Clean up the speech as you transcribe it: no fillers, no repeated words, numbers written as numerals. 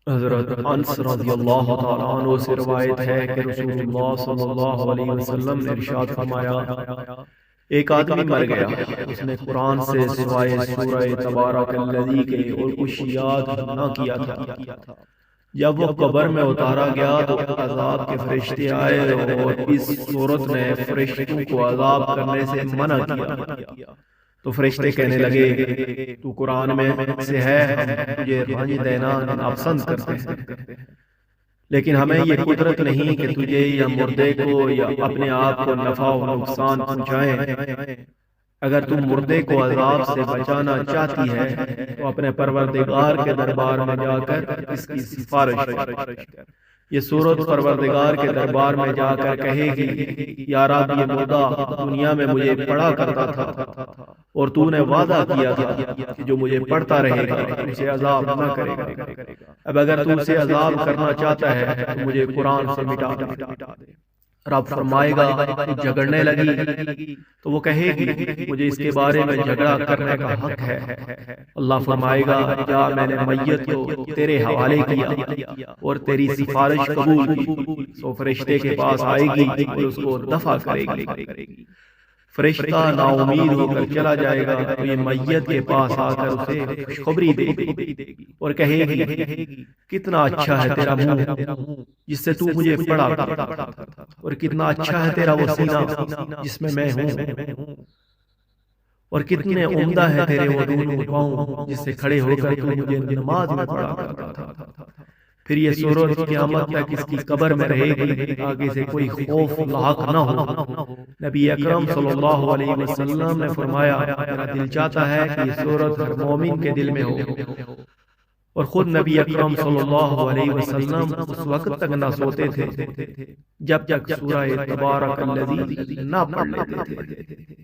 حضرت انس رضی اللہ تعالیٰ عنہ سے روایت ہے کہ رسول اللہ صلی اللہ علیہ وسلم نے ارشاد فرمایا، ایک آدمی مر گیا، اس نے قرآن سے سوائے سورہ تبارک الذی کے اور کچھ یاد نہ کیا تھا۔ جب وہ قبر میں اتارا گیا تو عذاب کے فرشتے آئے اور اس صورت نے فرشتوں کو عذاب کرنے سے منع کیا۔ تو فرشتے کہنے لگے، تو قرآن میں سے ہے، ہم تجھے رنج دینا ناپسند کرتے ہیں، لیکن ہمیں یہ قدرت نہیں کہ تجھے یا مردے کو یا اپنے آپ کو نفع و نقصان پہنچائیں۔ اگر تم مردے کو عذاب سے بچانا چاہتی ہے تو اپنے پروردگار کے دربار میں جا کر اس کی سفارش کر۔ یہ سورت پروردگار کے دربار میں جا کر کہے گی، یا رب یہ مردہ دنیا میں مجھے پڑھا کرتا تھا اور تو نے وعدہ کیا تھا کہ جو مجھے پڑھتا رہے گا اسے عذاب نہ کرے گا۔ اب اگر تو اسے عذاب کرنا چاہتا ہے تو مجھے قرآن سے مٹا دے۔ رب فرمائے گا، تو جھگڑنے لگی تو وہ کہے گی، مجھے اس کے بارے میں جھگڑا کرنے کا حق ہے۔ اللہ فرمائے گا، جا میں نے میت کو تیرے حوالے کیا اور تیری سفارش قبول کی۔ سو فرشتے کے پاس آئے گی اور اس کو دفع کرے گی۔ فرشتہ نا امید ہو کر چلا جائے گا تو یہ میت کے پاس آ کر اسے خوشخبری دے گی اور کہے گی، کتنا اچھا ہے تیرا منہ جس سے تو مجھے پڑھا کرتا تھا، اور کتنا اچھا ہے تیرا وہ سینہ جس میں میں ہوں، اور کتنے عمدہ ہے تیرے وہ دونوں پاؤں جس سے کھڑے ہو کر تو مجھے نماز میں پڑھا کرتا تھا۔ پھر یہ سورت قیامت تک اس کی قبر میں رہے گی، آگے سے کوئی خوف لاحق نہ ہو۔ نبی اکرم صلی اللہ علیہ وسلم نے فرمایا، میرا دل چاہتا ہے کہ یہ سورت ہر مومن کے دل میں ہو، اور خود نبی اکرم صلی اللہ علیہ وسلم اس وقت تک نہ سوتے تھے جب تک سورہ تبارک الذی نہ پڑھ لیتے تھے۔